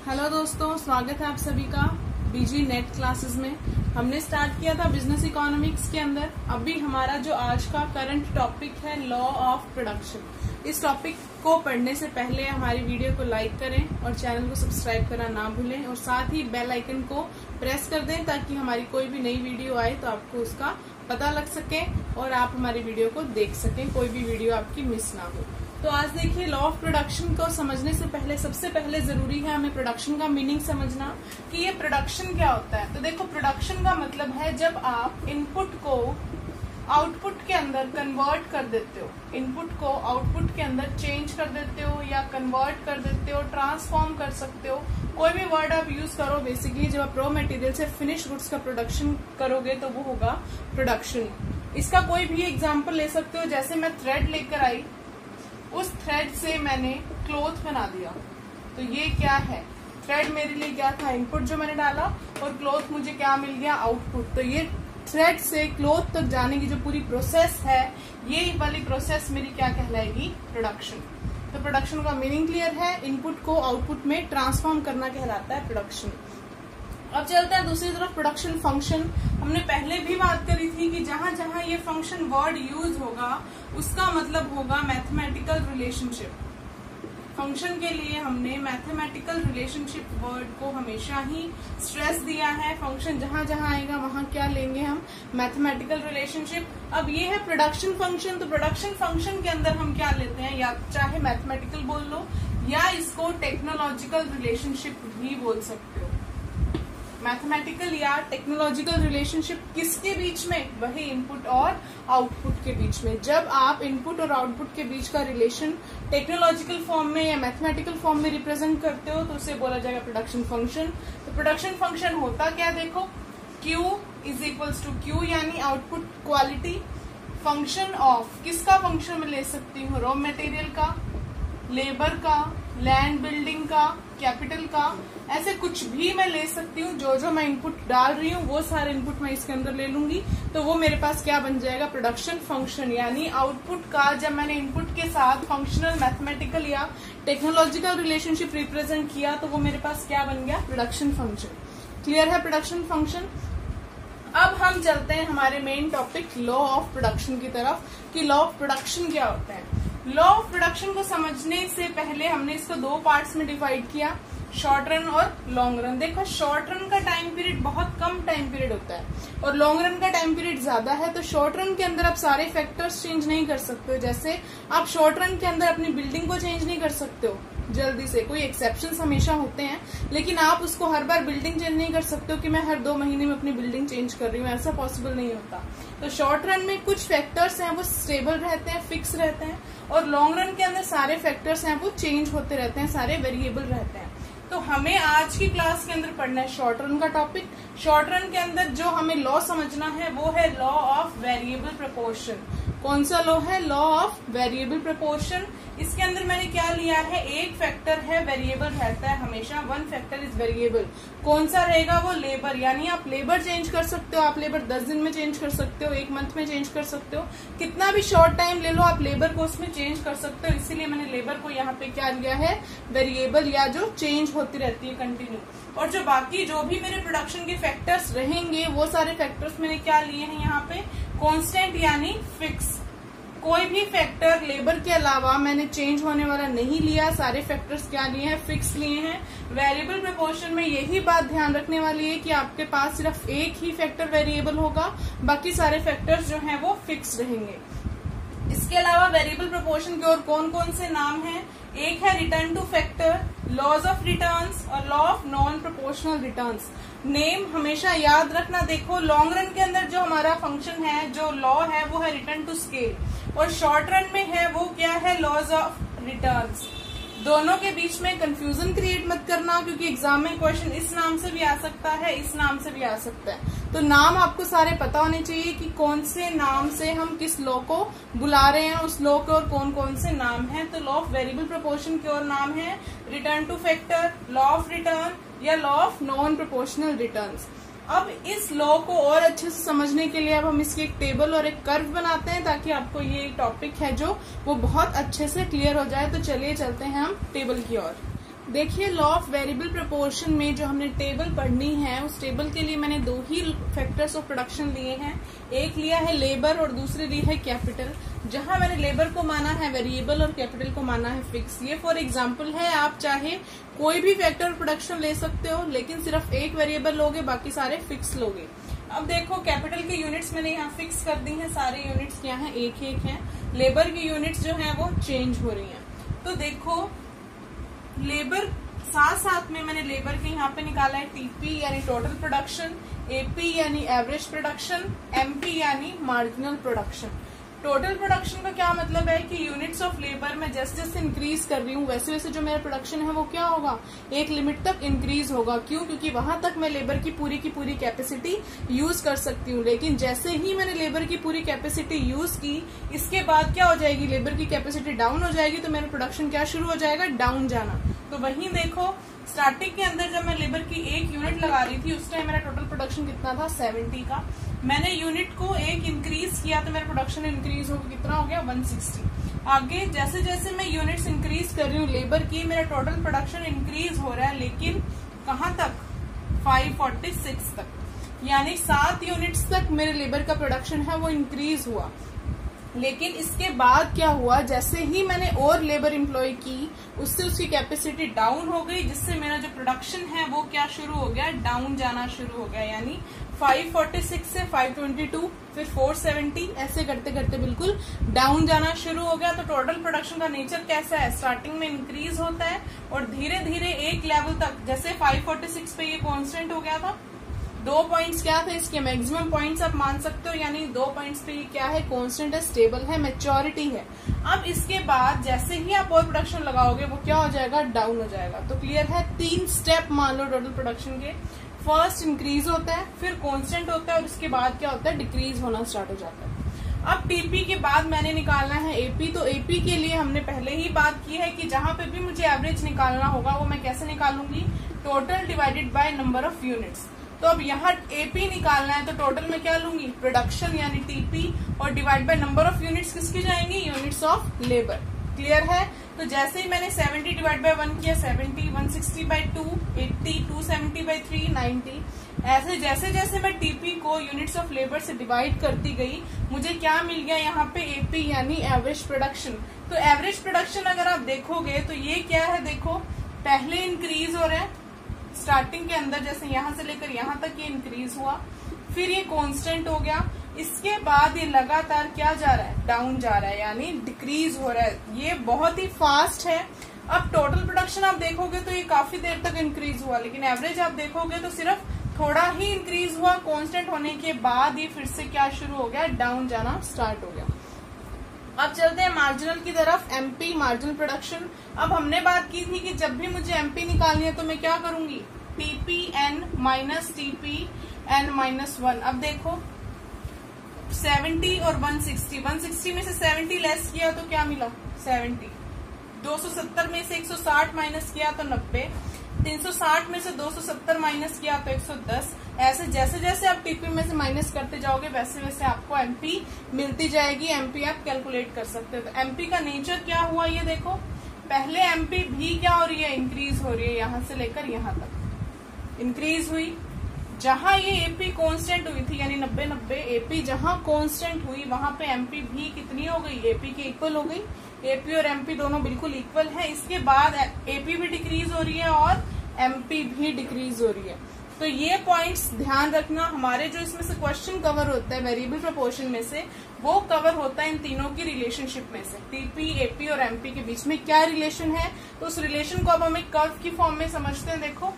Hello दोस्तों, स्वागत है आप सभी का बीजी नेट क्लासेस में। हमने स्टार्ट किया था बिजनेस इकोनॉमिक्स के अंदर। अभी हमारा जो आज का करंट टॉपिक है लॉ ऑफ प्रोडक्शन। इस टॉपिक को पढ़ने से पहले हमारी वीडियो को लाइक करें और चैनल को सब्सक्राइब करना ना भूलें और साथ ही बेल आइकन को प्रेस कर दें ताकि हमारी कोई भी नई वीडियो आए तो आपको उसका पता लग सके और आप हमारी वीडियो को देख सकें, कोई भी वीडियो आपकी मिस ना हो। तो आज देखिए, लॉ ऑफ प्रोडक्शन को समझने से पहले सबसे पहले जरूरी है हमें प्रोडक्शन का मीनिंग समझना कि ये प्रोडक्शन क्या होता है। तो देखो, प्रोडक्शन का मतलब है जब आप इनपुट को आउटपुट के अंदर कन्वर्ट कर देते हो, इनपुट को आउटपुट के अंदर चेंज कर देते हो या कन्वर्ट कर देते हो, ट्रांसफॉर्म कर सकते हो। कोई भी वर्ड आप यूज करो, बेसिकली जब आप रॉ मटेरियल से फिनिश गुड्स का प्रोडक्शन करोगे तो वो होगा प्रोडक्शन। इसका कोई भी एग्जाम्पल ले सकते हो, जैसे मैं थ्रेड लेकर आई, उस थ्रेड से मैंने क्लॉथ बना दिया, तो ये क्या है? थ्रेड मेरे लिए क्या था? इनपुट जो मैंने डाला, और क्लॉथ मुझे क्या मिल गया? आउटपुट। तो ये थ्रेड से क्लॉथ तक जाने की जो पूरी प्रोसेस है, ये वाली प्रोसेस मेरी क्या कहलाएगी? प्रोडक्शन। तो प्रोडक्शन का मीनिंग क्लियर है, इनपुट को आउटपुट में ट्रांसफॉर्म करना कहलाता है प्रोडक्शन। अब चलता है दूसरी तरफ प्रोडक्शन फंक्शन। हमने पहले भी बात करी थी कि जहां जहां ये फंक्शन वर्ड यूज होगा उसका मतलब होगा मैथमेटिकल रिलेशनशिप। फंक्शन के लिए हमने मैथमेटिकल रिलेशनशिप वर्ड को हमेशा ही स्ट्रेस दिया है। फंक्शन जहां जहां आएगा वहां क्या लेंगे हम? Mathematical relationship. अब ये है प्रोडक्शन फंक्शन। तो प्रोडक्शन फंक्शन के अंदर हम क्या लेते हैं? या चाहे मैथमेटिकल बोल लो या इसको टेक्नोलॉजिकल रिलेशनशिप भी बोल सकते हो। मैथमेटिकल या टेक्नोलॉजिकल रिलेशनशिप किसके बीच में? वही इनपुट और आउटपुट के बीच में। जब आप इनपुट और आउटपुट के बीच का रिलेशन टेक्नोलॉजिकल फॉर्म में या मैथमेटिकल फॉर्म में रिप्रेजेंट करते हो तो उसे बोला जाएगा प्रोडक्शन फंक्शन। तो प्रोडक्शन फंक्शन होता क्या? देखो, Q is equals to Q यानी आउटपुट क्वालिटी, फंक्शन ऑफ। किसका फंक्शन मैं ले सकती हूँ? रॉ मटेरियल का, लेबर का, लैंड बिल्डिंग का, कैपिटल का, ऐसे कुछ भी मैं ले सकती हूँ। जो जो मैं इनपुट डाल रही हूँ वो सारे इनपुट मैं इसके अंदर ले लूंगी, तो वो मेरे पास क्या बन जाएगा? Production function. यानी आउटपुट का जब मैंने इनपुट के साथ फंक्शनल, मैथमेटिकल या टेक्नोलॉजिकल रिलेशनशिप रिप्रेजेंट किया तो वो मेरे पास क्या बन गया? Production function. क्लियर है प्रोडक्शन फंक्शन? अब हम चलते हैं हमारे main topic law of production की तरफ कि लॉ ऑफ प्रोडक्शन क्या होता है। लॉ ऑफ प्रोडक्शन को समझने से पहले हमने इसको दो पार्ट्स में डिवाइड किया, शॉर्ट रन और लॉन्ग रन। देखो, शॉर्ट रन का टाइम पीरियड बहुत कम टाइम पीरियड होता है और लॉन्ग रन का टाइम पीरियड ज्यादा है। तो शॉर्ट रन के अंदर आप सारे फैक्टर्स चेंज नहीं कर सकते हो। जैसे आप शॉर्ट रन के अंदर अपनी बिल्डिंग को चेंज नहीं कर सकते हो जल्दी से, कोई एक्सेप्शंस हमेशा होते हैं, लेकिन आप उसको हर बार बिल्डिंग चेंज नहीं कर सकते हो कि मैं हर 2 महीने में अपनी बिल्डिंग चेंज कर रही हूँ, ऐसा पॉसिबल नहीं होता। तो शॉर्ट रन में कुछ फैक्टर्स हैं वो स्टेबल रहते हैं, फिक्स रहते हैं, और लॉन्ग रन के अंदर सारे फैक्टर्स हैं वो चेंज होते रहते हैं, सारे वेरिएबल रहते हैं। तो हमें आज की क्लास के अंदर पढ़ना है शॉर्ट रन का टॉपिक। शॉर्ट रन के अंदर जो हमें लॉ समझना है वो है लॉ ऑफ वेरिएबल प्रोपोर्शन। कौन सा लॉ है? Law of variable proportion. इसके अंदर मैंने क्या लिया है? एक फैक्टर है वेरिएबल रहता है हमेशा, 1 फैक्टर इज वेरिएबल। कौन सा रहेगा? वो लेबर। यानी आप लेबर चेंज कर सकते हो, आप लेबर 10 दिन में चेंज कर सकते हो, 1 मंथ में चेंज कर सकते हो, कितना भी शॉर्ट टाइम ले लो आप लेबर को उसमें चेंज कर सकते हो। इसीलिए मैंने लेबर को यहाँ पे क्या लिया है? वेरिएबल, या जो चेंज होती रहती है कंटिन्यू। और जो बाकी जो भी मेरे प्रोडक्शन के फैक्टर्स रहेंगे वो सारे फैक्टर्स मैंने क्या लिए हैं यहाँ पे? कांस्टेंट यानी फिक्स। कोई भी फैक्टर लेबर के अलावा मैंने चेंज होने वाला नहीं लिया, सारे फैक्टर्स क्या लिए हैं? फिक्स लिए हैं। वेरिएबल प्रोपोर्शन में यही बात ध्यान रखने वाली है कि आपके पास सिर्फ एक ही फैक्टर वेरिएबल होगा, बाकी सारे फैक्टर्स जो हैं वो फिक्स रहेंगे। इसके अलावा वेरिएबल प्रोपोर्शन के और कौन कौन से नाम हैं? एक है return to factor, laws of returns और law of non proportional returns. Name हमेशा याद रखना। देखो, लॉन्ग रन के अंदर जो हमारा फंक्शन है, जो लॉ है, वो है रिटर्न टू स्केल, और शॉर्ट रन में है वो क्या है? Laws of returns. दोनों के बीच में कंफ्यूजन क्रिएट मत करना, क्योंकि एग्जाम में क्वेश्चन इस नाम से भी आ सकता है, इस नाम से भी आ सकता है। तो नाम आपको सारे पता होने चाहिए कि कौन से नाम से हम किस लॉ को बुला रहे हैं, उस लॉ के और कौन कौन से नाम हैं। तो लॉ ऑफ वेरिएबल प्रोपोर्शन के और नाम है return to factor, law of return या law of non proportional returns. अब इस लॉ को और अच्छे से समझने के लिए अब हम इसकी एक टेबल और एक कर्व बनाते हैं ताकि आपको ये टॉपिक है जो वो बहुत अच्छे से क्लियर हो जाए। तो चलिए चलते हैं हम टेबल की ओर। देखिए लॉ ऑफ वेरिएबल प्रोपोर्शन में जो हमने टेबल पढ़नी है, उस टेबल के लिए मैंने दो ही फैक्टर्स ऑफ प्रोडक्शन लिए हैं। एक लिया है लेबर और दूसरे ली है कैपिटल। जहां मैंने लेबर को माना है वेरिएबल और कैपिटल को माना है फिक्स। ये फॉर एग्जांपल है, आप चाहे कोई भी फैक्टर ऑफ प्रोडक्शन ले सकते हो, लेकिन सिर्फ एक वेरिएबल लोगे, बाकी सारे फिक्स लोगे। अब देखो कैपिटल की यूनिट्स मैंने यहाँ फिक्स कर दी है, सारे यूनिट्स क्या है, एक एक है। लेबर की यूनिट्स जो है वो चेंज हो रही है। तो देखो लेबर साथ साथ में मैंने लेबर के यहाँ पे निकाला है टीपी यानी टोटल प्रोडक्शन, एपी यानी एवरेज प्रोडक्शन, एमपी यानी मार्जिनल प्रोडक्शन। टोटल प्रोडक्शन का क्या मतलब है कि यूनिट्स ऑफ लेबर में जैसे जैसे इंक्रीज कर रही हूँ वैसे वैसे जो मेरा प्रोडक्शन है वो क्या होगा, एक लिमिट तक इंक्रीज होगा। क्यों? क्योंकि वहां तक मैं लेबर की पूरी कैपेसिटी यूज कर सकती हूँ। लेकिन जैसे ही मैंने लेबर की पूरी कैपेसिटी यूज की, इसके बाद क्या हो जाएगी, लेबर की कैपेसिटी डाउन हो जाएगी, तो मेरा प्रोडक्शन क्या शुरू हो जाएगा, डाउन जाना। तो वहीं देखो स्टार्टिंग के अंदर जब मैं लेबर की एक यूनिट लगा रही थी, उस टाइम मेरा टोटल प्रोडक्शन कितना था, 70 का। मैंने यूनिट को एक इंक्रीज किया तो मेरा प्रोडक्शन इंक्रीज हो कितना हो गया, 160। आगे जैसे जैसे मैं यूनिट्स इंक्रीज कर रही हूँ लेबर की, मेरा टोटल प्रोडक्शन इंक्रीज हो रहा है, लेकिन कहाँ तक, 546 तक, यानी 7 यूनिट्स तक मेरे लेबर का प्रोडक्शन है वो इंक्रीज हुआ। लेकिन इसके बाद क्या हुआ, जैसे ही मैंने और लेबर एम्प्लॉय की, उससे उसकी कैपेसिटी डाउन हो गई, जिससे मेरा जो प्रोडक्शन है वो क्या शुरू हो गया, डाउन जाना शुरू हो गया। यानी 546 से 522 फिर 470 ऐसे करते करते बिल्कुल डाउन जाना शुरू हो गया। तो टोटल प्रोडक्शन का नेचर कैसा है, स्टार्टिंग में इंक्रीज होता है और धीरे धीरे एक लेवल तक, जैसे 546 पे ये कांस्टेंट हो गया था, 2 पॉइंट्स क्या थे इसके, मैक्सिमम पॉइंट्स आप मान सकते हो, यानी 2 पॉइंट्स पे ये क्या है, कांस्टेंट है, स्टेबल है, मैच्योरिटी है। अब इसके बाद जैसे ही आप और प्रोडक्शन लगाओगे वो क्या हो जाएगा, डाउन हो जाएगा। तो क्लियर है, 3 स्टेप मान लो टोटल प्रोडक्शन के। फर्स्ट इंक्रीज होता है, फिर कांस्टेंट होता है, और उसके बाद क्या होता है, डिक्रीज होना स्टार्ट हो जाता है। अब टीपी के बाद मैंने निकालना है एपी। तो एपी के लिए हमने पहले ही बात की है कि जहां पे भी मुझे एवरेज निकालना होगा वो मैं कैसे निकालूंगी, total divided by number of units. तो अब यहाँ एपी निकालना है तो टोटल में क्या लूंगी, प्रोडक्शन यानी टीपी, और divide by number of units किसकी जाएंगी, यूनिट्स ऑफ लेबर। क्लियर है। तो जैसे ही मैंने 70 डिवाइड बाय 1 किया 70, 160 बाय 2 80, 270 बाय 3 90। ऐसे जैसे जैसे मैं टीपी को यूनिट्स ऑफ लेबर से डिवाइड करती गई, मुझे क्या मिल गया यहाँ पे, एपी यानी एवरेज प्रोडक्शन। तो एवरेज प्रोडक्शन अगर आप देखोगे तो ये क्या है, देखो पहले इंक्रीज हो रहा है स्टार्टिंग के अंदर, जैसे यहाँ से लेकर यहाँ तक ये इंक्रीज हुआ, फिर ये कांस्टेंट हो गया, इसके बाद ये लगातार क्या जा रहा है, डाउन जा रहा है, यानी डिक्रीज हो रहा है। ये बहुत ही फास्ट है। अब टोटल प्रोडक्शन आप देखोगे तो ये काफी देर तक इंक्रीज हुआ, लेकिन एवरेज आप देखोगे तो सिर्फ थोड़ा ही इंक्रीज हुआ, कांस्टेंट होने के बाद ये फिर से क्या शुरू हो गया, डाउन जाना स्टार्ट हो गया। अब चलते हैं मार्जिनल की तरफ, एमपी मार्जिनल प्रोडक्शन। अब हमने बात की थी कि जब भी मुझे एमपी निकालनी है तो मैं क्या करूंगी, TP N minus TP N minus 1। अब देखो 70 और 160 में से 70 लेस किया तो क्या मिला, 70। 270 में से 160 माइनस किया तो 90। 360 में से 270 माइनस किया तो 110। ऐसे जैसे जैसे आप टीपी में से माइनस करते जाओगे वैसे वैसे आपको एमपी मिलती जाएगी। एमपी आप कैलकुलेट कर सकते हो। तो एमपी का नेचर क्या हुआ, ये देखो पहले एमपी भी क्या हो रही है, इंक्रीज हो रही है, यहां से लेकर यहां तक इंक्रीज हुई। जहां ये एपी कांस्टेंट हुई थी यानी 90-90, एपी जहां कांस्टेंट हुई वहां पे एमपी भी कितनी हो गई, एपी के इक्वल हो गई। एपी और एमपी दोनों बिल्कुल इक्वल है। इसके बाद एपी भी डिक्रीज हो रही है और एमपी भी डिक्रीज हो रही है। तो ये पॉइंट्स ध्यान रखना। हमारे जो इसमें से क्वेश्चन कवर होता है वेरिएबल प्रोपोर्शन में से, वो कवर होता है इन तीनों की रिलेशनशिप में से। टीपी, एपी और एमपी के बीच में क्या रिलेशन है, तो उस रिलेशन को अब हम एक कर्व की फॉर्म में समझते हैं। देखो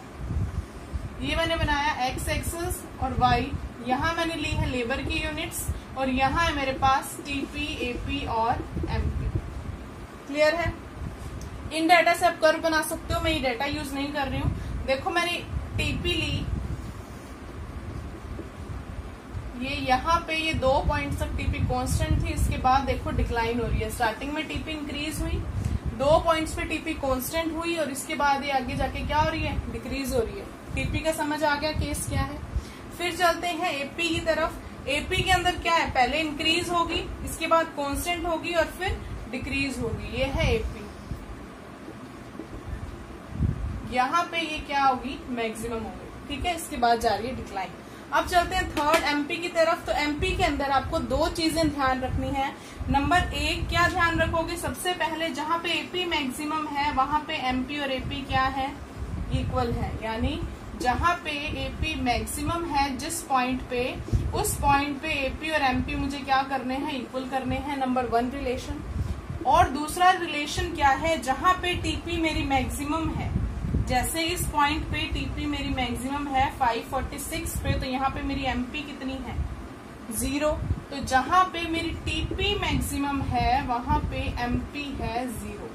ये मैंने बनाया एक्स एक्सिस और वाई, यहाँ मैंने ली है लेबर की यूनिट्स और यहाँ है मेरे पास टीपी, एपी और एमपी। क्लियर है। इन डाटा से आप कर्व बना सकते हो, मैं ये डाटा यूज नहीं कर रही हूँ। देखो मैंने टीपी ली, ये यहाँ पे ये 2 पॉइंट तक टीपी कांस्टेंट थी, इसके बाद देखो डिक्लाइन हो रही है। स्टार्टिंग में टीपी इंक्रीज हुई, 2 पॉइंट्स पे टीपी कांस्टेंट हुई और इसके बाद ये आगे जाके क्या हो रही है, डिक्रीज हो रही है। टीपी का समझ आ गया केस क्या है। फिर चलते हैं एपी की तरफ। एपी के अंदर क्या है, पहले इंक्रीज होगी, इसके बाद कांस्टेंट होगी और फिर डिक्रीज होगी। ये है एपी। यहाँ पे ये क्या होगी, मैक्सिमम होगी, ठीक है। इसके बाद जा रही है डिक्लाइन। अब चलते हैं थर्ड एमपी की तरफ। तो एमपी के अंदर आपको दो चीजें ध्यान रखनी है। नंबर एक, क्या ध्यान रखोगे, सबसे पहले जहां पे एपी मैक्सिमम है वहां पे एमपी और एपी क्या है, इक्वल है। यानी जहां पे एपी मैक्सिमम है जिस पॉइंट पे, उस पॉइंट पे एपी और एमपी मुझे क्या करने हैं, इक्वल करने हैं। Number one relation. और दूसरा रिलेशन क्या है, जहां पे टीपी मेरी मैक्सिमम है, जैसे इस पॉइंट पे टीपी मेरी मैक्सिमम है 546 पे, तो यहाँ पे मेरी एमपी कितनी है, 0। तो जहां पे मेरी टीपी मैक्सिमम है वहां पे एमपी है 0।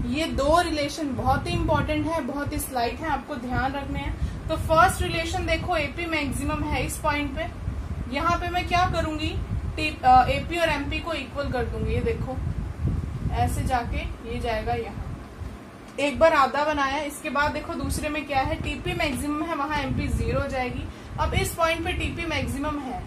ये दो रिलेशन बहुत ही इंपॉर्टेंट है, बहुत ही स्लाइट है, आपको ध्यान रखने हैं। तो फर्स्ट रिलेशन देखो, एपी मैक्सिमम है इस पॉइंट पे, यहाँ पे मैं क्या करूंगी, एपी और एमपी को इक्वल कर दूंगी। ये देखो ऐसे जाके ये जाएगा यहाँ, एक बार आधा बनाया। इसके बाद देखो दूसरे में क्या है, टीपी मैक्सिमम है वहां एमपी 0 हो जाएगी। अब इस पॉइंट पे टीपी मैक्सिमम है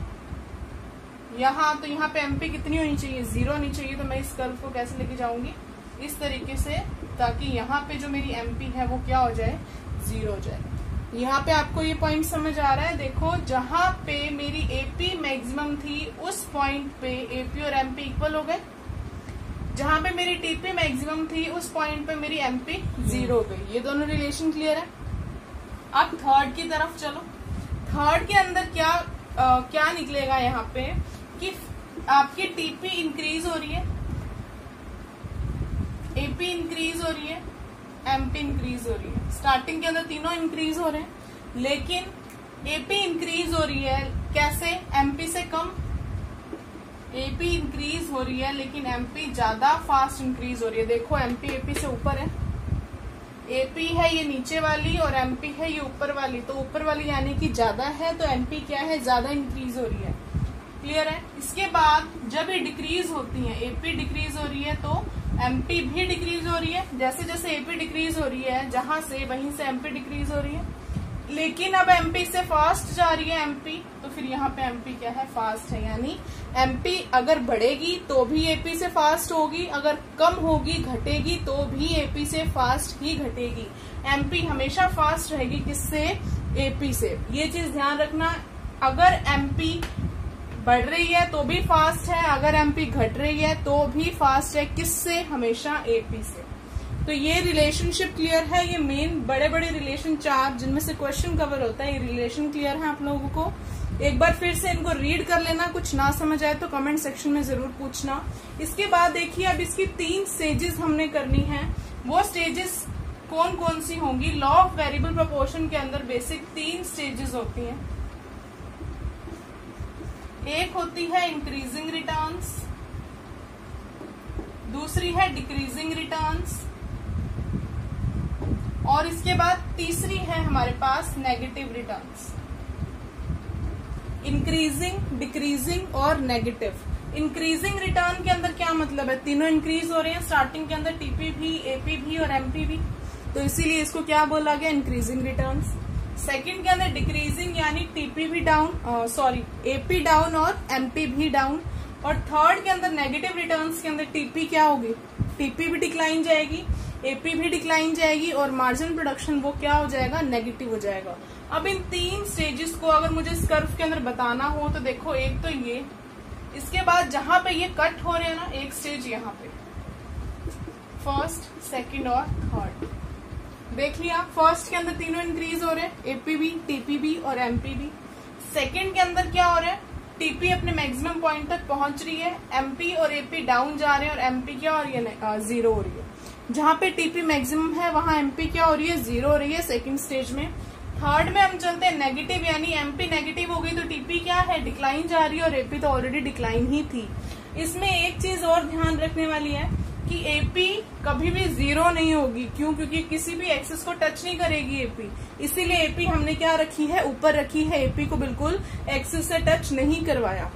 यहाँ, तो यहाँ पे एमपी कितनी होनी चाहिए, 0 होनी चाहिए। तो मैं इस कर्व को कैसे लेके जाऊंगी, इस तरीके से, ताकि यहाँ पे जो मेरी एमपी है वो क्या हो जाए, 0 हो जाए। यहाँ पे आपको ये पॉइंट समझ आ रहा है। देखो जहां पे मेरी एपी मैक्सिमम थी उस पॉइंट पे एपी और एमपी इक्वल हो गए, जहां पे मेरी टीपी मैक्सिमम थी उस पॉइंट पे मेरी एमपी 0 हो गई। ये दोनों रिलेशन क्लियर है। अब थर्ड की तरफ चलो। थर्ड के अंदर क्या निकलेगा यहाँ पे कि आपकी टीपी इंक्रीज हो रही है, एपी इंक्रीज हो रही है, एमपी इंक्रीज हो रही है। स्टार्टिंग के अंदर तीनों इंक्रीज हो रहे हैं, लेकिन एपी इंक्रीज हो रही है कैसे, एमपी से कम। एपी इंक्रीज हो रही है लेकिन एमपी ज्यादा फास्ट इंक्रीज हो रही है। देखो एमपी एपी से ऊपर है, एपी है ये नीचे वाली और एमपी है ये ऊपर वाली। तो ऊपर वाली यानी कि ज्यादा है, तो एमपी क्या है, ज्यादा इंक्रीज हो रही है। क्लियर है। इसके बाद जब ये डिक्रीज होती है, एपी डिक्रीज हो रही है तो एमपी भी डिक्रीज हो रही है। जैसे जैसे एपी डिक्रीज हो रही है जहां से, वहीं से एमपी डिक्रीज हो रही है। लेकिन अब एमपी से फास्ट जा रही है एमपी, तो फिर यहाँ पे एमपी क्या है, फास्ट है। यानी एमपी अगर बढ़ेगी तो भी एपी से फास्ट होगी, अगर कम होगी, घटेगी तो भी एपी से फास्ट ही घटेगी। एमपी हमेशा फास्ट रहेगी, किससे, एपी से। ये चीज ध्यान रखना। अगर एमपी बढ़ रही है तो भी फास्ट है, अगर एमपी घट रही है तो भी फास्ट है, किससे, हमेशा एपी से। तो ये रिलेशनशिप क्लियर है। ये मेन बड़े बड़े रिलेशन 4 जिनमें से क्वेश्चन कवर होता है, ये रिलेशन क्लियर है आप लोगों को। एक बार फिर से इनको रीड कर लेना, कुछ ना समझ आए तो कमेंट सेक्शन में जरूर पूछना। इसके बाद देखिए अब इसकी 3 स्टेजेस हमने करनी है। वो स्टेजेस कौन कौन सी होंगी, लॉ ऑफ वेरिएबल प्रोपोर्शन के अंदर बेसिक 3 स्टेजेस होती हैं। एक होती है इंक्रीजिंग रिटर्न्स, दूसरी है डिक्रीजिंग रिटर्न्स, और इसके बाद तीसरी है हमारे पास नेगेटिव रिटर्न्स। इंक्रीजिंग, डिक्रीजिंग और नेगेटिव। इंक्रीजिंग रिटर्न के अंदर क्या मतलब है, तीनों इंक्रीज हो रहे हैं स्टार्टिंग के अंदर, टीपी भी, एपी भी और एमपी भी, तो इसीलिए इसको क्या बोला गया, इंक्रीजिंग रिटर्न्स। सेकंड के अंदर डिक्रीजिंग यानी टीपी भी डाउन, एपी डाउन और एमपी भी डाउन। और थर्ड के अंदर नेगेटिव रिटर्न्स के अंदर टीपी क्या होगी, टीपी भी डिक्लाइन जाएगी, एपी भी डिक्लाइन जाएगी और मार्जिन प्रोडक्शन वो क्या हो जाएगा, नेगेटिव हो जाएगा। अब इन 3 स्टेजेस को अगर मुझे इस कर्व के अंदर बताना हो तो देखो, एक तो ये, इसके बाद जहां पे ये कट हो रहे हैं ना, एक स्टेज यहाँ पे, फर्स्ट, सेकंड और थर्ड। देख लिया, फर्स्ट के अंदर तीनों इंक्रीज हो रहे हैं, एपी भी, टीपी भी और एमपी भी। सेकंड के अंदर क्या हो रहा है, टीपी अपने मैक्सिमम पॉइंट तक पहुंच रही है, एमपी और एपी डाउन जा रहे हैं और एमपी क्या हो रही है, 0 हो रही है। जहां पे टीपी मैक्सिमम है वहां एमपी क्या हो रही है, 0 हो रही है सेकंड स्टेज में। थर्ड में हम चलते हैं नेगेटिव, यानी एमपी नेगेटिव हो गई तो टीपी क्या है, डिक्लाइन जा रही है और एपी तो ऑलरेडी डिक्लाइन ही थी। इसमें एक चीज और ध्यान रखने वाली है कि एपी कभी भी 0 नहीं होगी। क्यों, क्योंकि किसी भी एक्सिस को टच नहीं करेगी एपी, इसीलिए एपी हमने क्या रखी है, ऊपर रखी है, एपी को बिल्कुल एक्सिस से टच नहीं करवाया।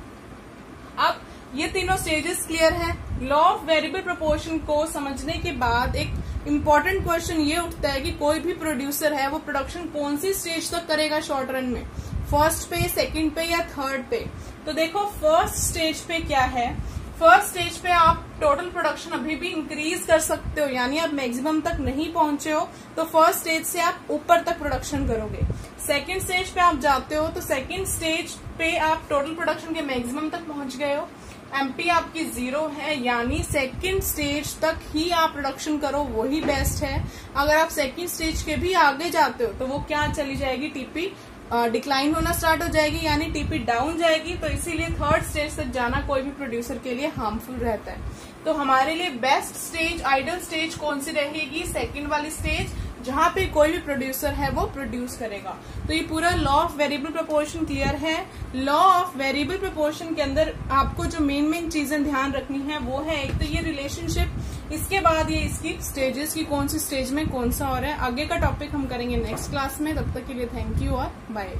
अब ये तीनों स्टेजेस क्लियर है। लॉ ऑफ वेरिएबल प्रोपोर्शन को समझने के बाद एक इम्पोर्टेंट क्वेश्चन ये उठता है कि कोई भी प्रोड्यूसर है वो प्रोडक्शन कौन सी स्टेज तक करेगा शॉर्ट रन में, फर्स्ट पे, सेकंड पे या थर्ड पे। तो देखो फर्स्ट स्टेज पे क्या है, फर्स्ट स्टेज पे आप टोटल प्रोडक्शन अभी भी इंक्रीज कर सकते हो, यानी आप मैक्सिमम तक नहीं पहुंचे हो तो फर्स्ट स्टेज से आप ऊपर तक प्रोडक्शन करोगे। सेकंड स्टेज पे आप जाते हो तो सेकंड स्टेज पे आप टोटल प्रोडक्शन के मैक्सिमम तक पहुंच गए हो, एमपी आपकी 0 है, यानी सेकंड स्टेज तक ही आप प्रोडक्शन करो, वही बेस्ट है। अगर आप सेकंड स्टेज के भी आगे जाते हो तो वो क्या चली जाएगी, टीपी डिक्लाइन होना स्टार्ट हो जाएगी, यानी टीपी डाउन जाएगी। तो इसीलिए थर्ड स्टेज तक जाना कोई भी प्रोड्यूसर के लिए हार्मफुल रहता है। तो हमारे लिए बेस्ट स्टेज, आइडल स्टेज कौन सी रहेगी, सेकंड वाली स्टेज, जहां पे कोई भी प्रोड्यूसर है वो प्रोड्यूस करेगा। तो ये पूरा law of variable proportion clear है। लॉ ऑफ वेरिएबल प्रोपोर्शन के अंदर आपको जो मेन चीजें ध्यान रखनी है वो है, एक तो ये रिलेशनशिप, इसके बाद ये इसकी स्टेजेस की कौन सी स्टेज में कौन सा और है। आगे का टॉपिक हम करेंगे नेक्स्ट क्लास में। तब तक के लिए थैंक यू और बाय।